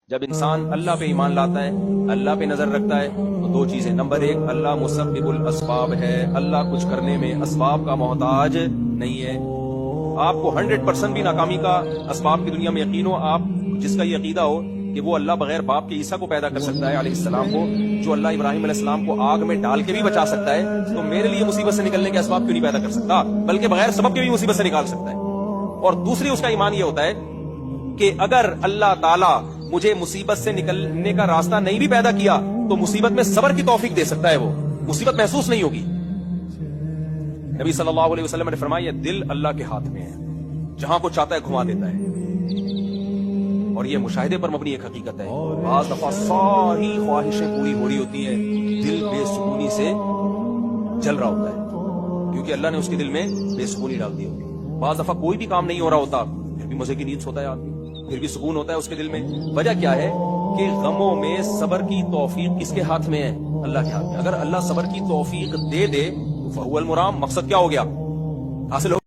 جب انسان اللہ پہ ایمان لاتا ہے، اللہ پہ نظر رکھتا ہے، تو دو چیزیں. نمبر ایک، اللہ مسبب الاسباب ہے، اللہ کچھ کرنے میں اسباب کا محتاج نہیں ہے. آپ کو 100% بھی ناکامی کا اسباب کی دنیا میں یقین ہو، آپ جس کا یہ عقیدہ ہو کہ وہ اللہ بغیر باپ کے عیسیٰ کو پیدا کر سکتا ہے علیہ السلام کو، جو اللہ ابراہیم علیہ السلام کو آگ میں ڈال کے بھی بچا سکتا ہے، تو میرے لیے مصیبت سے نکلنے کے اسباب کیوں نہیں پیدا کر سکتا، بلکہ بغیر سبب کے بھی مصیبت سے نکال سکتا ہے. اور دوسری اس کا ایمان یہ ہوتا ہے کہ اگر اللہ تعالیٰ مجھے مصیبت سے نکلنے کا راستہ نہیں بھی پیدا کیا تو مصیبت میں صبر کی توفیق دے سکتا ہے، وہ مصیبت محسوس نہیں ہوگی. نبی صلی اللہ علیہ وسلم نے فرمایا دل اللہ کے ہاتھ میں ہے، جہاں کو چاہتا ہے گھما دیتا ہے. اور یہ مشاہدے پر مبنی ایک حقیقت ہے. بعض دفعہ ساری خواہشیں پوری ہو رہی ہوتی ہیں، دل بے سکونی سے جل رہا ہوتا ہے کیونکہ اللہ نے اس کے دل میں بے سکونی ڈال دی ہوتی ہے. بعض دفعہ کوئی بھی کام نہیں ہو رہا ہوتا، پھر بھی مزے کی نیند سوتا ہے آدمی، پھر بھی سکون ہوتا ہے اس کے دل میں. وجہ کیا ہے کہ غموں میں صبر کی توفیق کس کے ہاتھ میں ہے؟ اللہ کے ہاتھ میں. اگر اللہ صبر کی توفیق دے دے تو فہو المرام، مقصد کیا ہو گیا؟ حاصل ہو